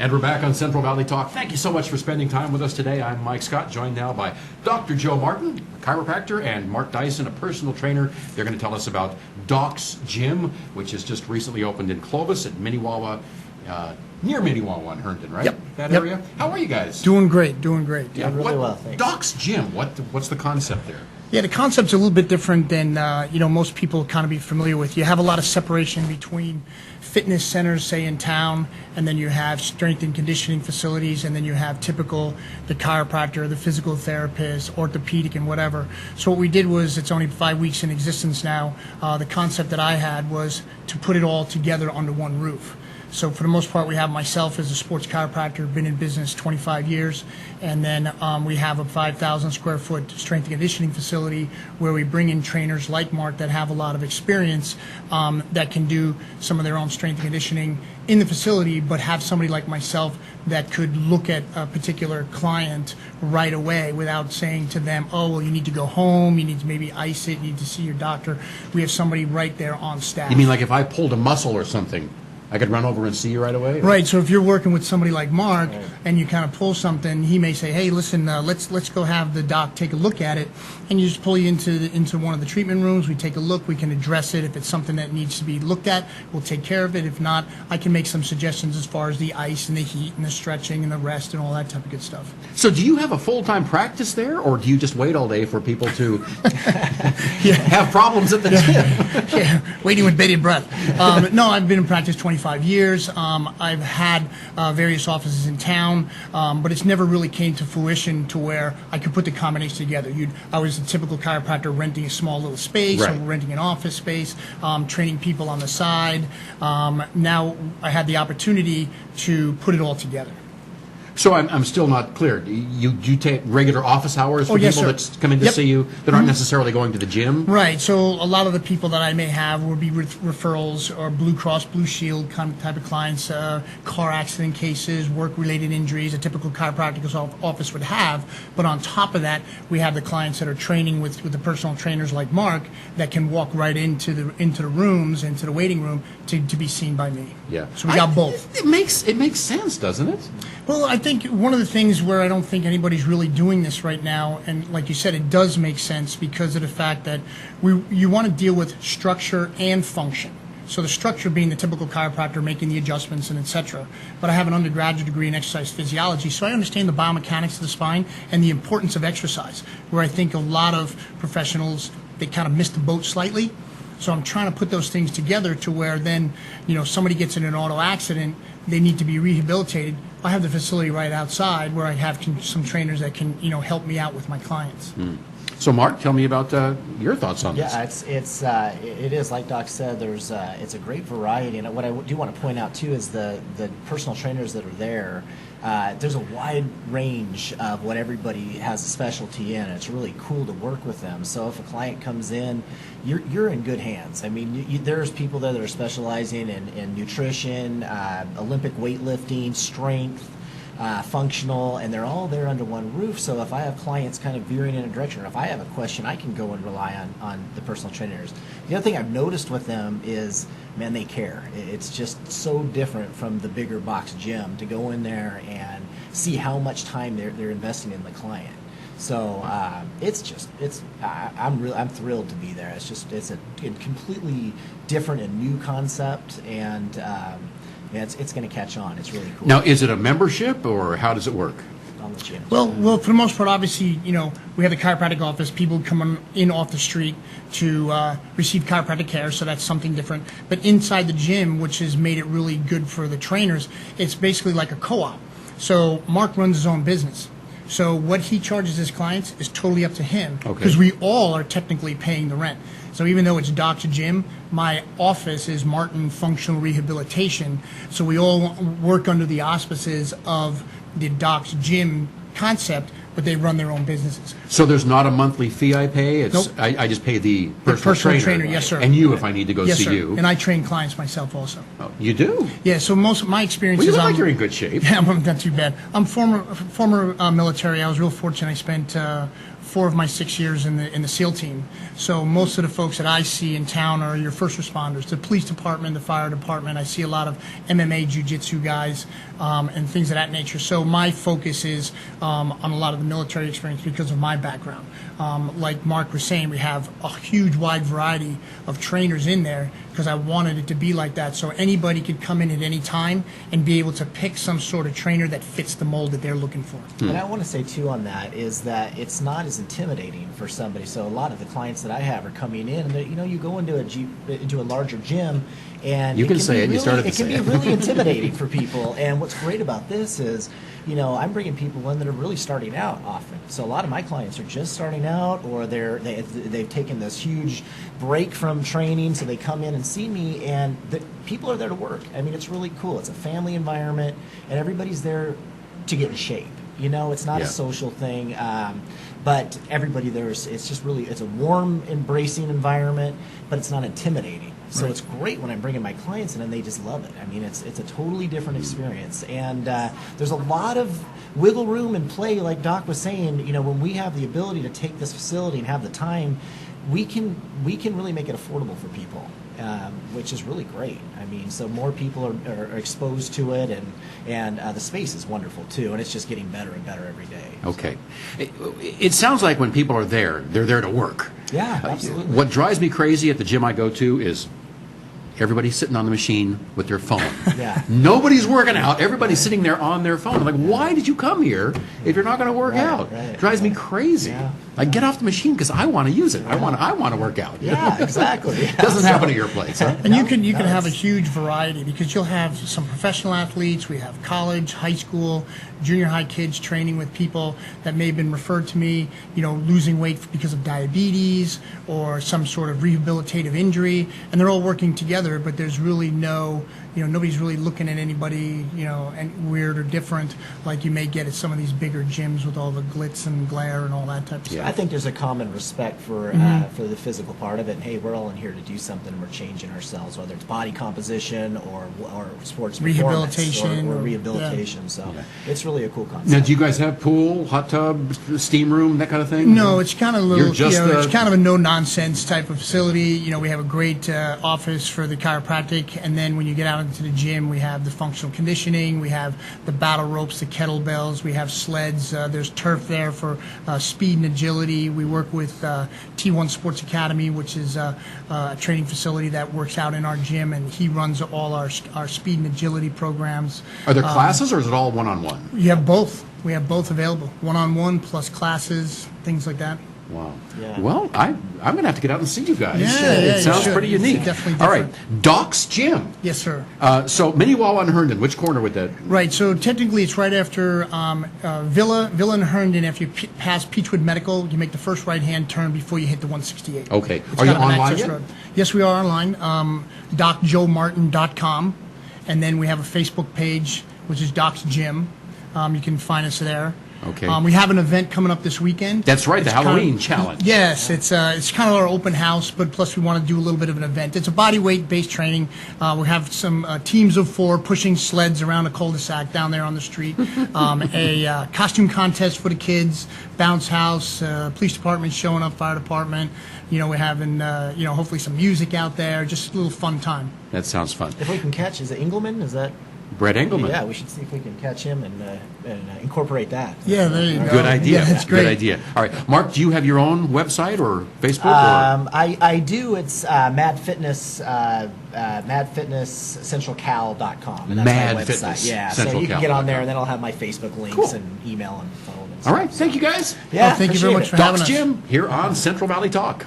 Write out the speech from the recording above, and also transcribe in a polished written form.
And we're back on Central Valley Talk. Thank you so much for spending time with us today. I'm Mike Scott, joined now by Dr. Joe Martin, a chiropractor, and Mark Dyson, a personal trainer. They're going to tell us about Doc's Gym, which has just recently opened in Clovis at Minnewawa, near Minnewawa in Herndon, right? Yep. That area? How are you guys? Doing great, doing great. Yeah, really well, thanks. Doc's Gym, what's the concept there? Yeah, the concept's a little bit different than most people kind of be familiar with. You have a lot of separation between fitness centers, say in town, and then you have strength and conditioning facilities, and then you have typical the chiropractor, the physical therapist, orthopedic, and whatever. So what we did was, it's only 5 weeks in existence now. The concept that I had was to put it all together under one roof. So for the most part, we have myself as a sports chiropractor, been in business 25 years, and then we have a 5,000 square foot strength and conditioning facility where we bring in trainers like Mark that have a lot of experience that can do some of their own strength and conditioning in the facility, but have somebody like myself that could look at a particular client right away without saying to them, oh, well, you need to go home, you need to maybe ice it, you need to see your doctor. We have somebody right there on staff. You mean like if I pulled a muscle or something, I could run over and see you right away? Right. So if you're working with somebody like Mark and you kind of pull something, he may say, "Hey, listen, let's go have the doc take a look at it," and you just pull you into one of the treatment rooms. We take a look. We can address it. If it's something that needs to be looked at, we'll take care of it. If not, I can make some suggestions as far as the ice and the heat and the stretching and the rest and all that type of good stuff. So do you have a full-time practice there, or do you just wait all day for people to have problems at the gym? Yeah, waiting with bated breath. No, I've been in practice 25 years. I've had various offices in town, but it's never really came to fruition to where I could put the combination together. I was a typical chiropractor renting a small little space, right, or renting an office space, training people on the side. Now I had the opportunity to put it all together. So I'm still not clear. You take regular office hours for yes, people sir. that come in to see you that aren't necessarily going to the gym? Right. So a lot of the people that I may have would be referrals or Blue Cross Blue Shield kind of type of clients, car accident cases, work-related injuries, a typical chiropractic office would have. But on top of that, we have the clients that are training with the personal trainers like Mark that can walk right into the rooms, into the waiting room to be seen by me. Yeah. So we got both. It makes sense, doesn't it? Well, I think one of the things where I don't think anybody's really doing this right now, and like you said, it does make sense because of the fact that you want to deal with structure and function. So the structure being the typical chiropractor making the adjustments and et cetera. But I have an undergraduate degree in exercise physiology, so I understand the biomechanics of the spine and the importance of exercise, where I think a lot of professionals, they kind of miss the boat slightly. So I'm trying to put those things together to where then, somebody gets in an auto accident, they need to be rehabilitated. I have the facility right outside where I have some trainers that can, help me out with my clients. So, Mark, tell me about your thoughts on this. Yeah, it is like Doc said. It's a great variety, and what I do want to point out too is the personal trainers that are there. There's a wide range of what everybody has a specialty in. It's really cool to work with them. So if a client comes in, you're in good hands. I mean, there's people there that are specializing in nutrition, Olympic weightlifting, strength, functional, and they're all there under one roof. So if I have clients kind of veering in a direction, or if I have a question, I can go and rely on the personal trainers. The other thing I've noticed with them is, man, they care. It's just so different from the bigger box gym to go in there and see how much time they're investing in the client. So I'm thrilled to be there. It's a completely different and new concept, and it's going to catch on. It's really cool. Now, is it a membership, or how does it work? Well, for the most part, obviously, we have the chiropractic office. People come in off the street to receive chiropractic care, so that's something different. But inside the gym, which has made it really good for the trainers, it's basically like a co-op. So Mark runs his own business. So what he charges his clients is totally up to him, because we all are technically paying the rent. So even though it's Doc's Gym, my office is Martin Functional Rehabilitation. So we all work under the auspices of the Doc's Gym concept, but they run their own businesses. So there's not a monthly fee I pay? It's, Nope. I just pay the personal trainer. Yes, sir. And you if I need to go Yes, see sir. you. And I train clients myself also. Oh, you do? Yeah, so most of my experience Well, you is look like you're in good shape. Yeah, I'm not too bad. I'm former military. I was real fortunate. I spent 4 of my 6 years in the SEAL team. So most of the folks that I see in town are your first responders, the police department, the fire department. I see a lot of MMA, jiu-jitsu guys, and things of that nature. So my focus is on a lot of the military experience because of my background. Like Mark was saying, we have a huge wide variety of trainers in there because I wanted it to be like that. So anybody could come in at any time and be able to pick some sort of trainer that fits the mold that they're looking for. And I want to say too on that is that it's not as intimidating for somebody. So a lot of the clients that I have are coming in, and you go into a larger gym, and You can say it. You started to it can say be it. really intimidating for people. And what's great about this is, I'm bringing people in that are really starting out often. So a lot of my clients are just starting out, or they've taken this huge break from training, so they come in and see me, and the people are there to work. I mean, it's really cool. It's a family environment, and everybody's there to get in shape. It's not Yeah. a social thing, but everybody it's a warm, embracing environment, but it's not intimidating. So it's great when I'm bringing my clients in and they just love it. I mean, it's a totally different experience. And there's a lot of wiggle room and play, like Doc was saying. When we have the ability to take this facility and have the time, we can really make it affordable for people, which is really great. I mean, so more people are exposed to it, and the space is wonderful too, and it's just getting better and better every day. Okay. It sounds like when people are there, they're there to work. Yeah, absolutely. What drives me crazy at the gym I go to is everybody's sitting on the machine with their phone. Yeah. Nobody's working out. Everybody's sitting there on their phone. I'm like, why did you come here if you're not going to work out? Right, Drives me crazy. Yeah. Like, get off the machine because I want to use it. I want to work out. Yeah, exactly. Yeah. Doesn't happen at your place, huh? And you can have a huge variety because you'll have some professional athletes. We have college, high school, junior high kids training with people that may have been referred to me, losing weight because of diabetes or some sort of rehabilitative injury, and they're all working together. But there's really nobody's really looking at anybody, and weird or different like you may get at some of these bigger gyms with all the glitz and glare and all that type of stuff. I think there's a common respect for the physical part of it. And hey, we're all in here to do something, and we're changing ourselves, whether it's body composition or sports rehabilitation performance or rehabilitation. Yeah. So it's really a cool concept. Now, do you guys have pool, hot tub, steam room, that kind of thing? No, it's kind of a little, You're it's kind of a no-nonsense type of facility. We have a great office for the chiropractic, and then when you get out into the gym, we have the functional conditioning, we have the battle ropes, the kettlebells, we have sleds, there's turf there for speed and agility. We work with T1 Sports Academy, which is a training facility that works out in our gym, and he runs all our speed and agility programs. Are there classes, or is it all one-on-one? You have both. We have both available. One-on-one plus classes, things like that. Wow. Yeah. Well, I'm going to have to get out and see you guys. Yeah, it sounds pretty It's unique. definitely All right, different. Doc's Gym. Yes, sir. So Minnewawa and Herndon, which corner would that? Right, so technically it's right after Villa and Herndon. After you pass Peachwood Medical, you make the first right-hand turn before you hit the 168. Okay. It's Are you kind of an online access yet? road. Yes, we are online, docjoemartin.com, and then we have a Facebook page, which is Doc's Gym. You can find us there. Okay. We have an event coming up this weekend. That's right, the It's kind of- Halloween challenge. Yes, it's kind of our open house, but plus we want to do a little bit of an event. It's a body weight based training. We have some teams of 4 pushing sleds around a cul-de-sac down there on the street. A costume contest for the kids, bounce house, police department showing up, fire department. We're having hopefully some music out there. Just a little fun time. That sounds fun. If we can catch, is it Engelman? Is that? Brett Engelman. Yeah, we should see if we can catch him and incorporate that. Yeah, there you go. Good idea. Yeah, that's great. Good idea. All right, Mark, do you have your own website or Facebook? I do. It's Mad Fitness, MadFitnessCentralCal.com. And that's Mad my website. Fitness Yeah, so Central you can get on there, Cal. and then I'll have my Facebook links Cool. and email and phone. And All stuff. right, thank you guys. Yeah, Well, thank you very appreciate much it. for having Doc's us. Gym here on Central Valley Talk.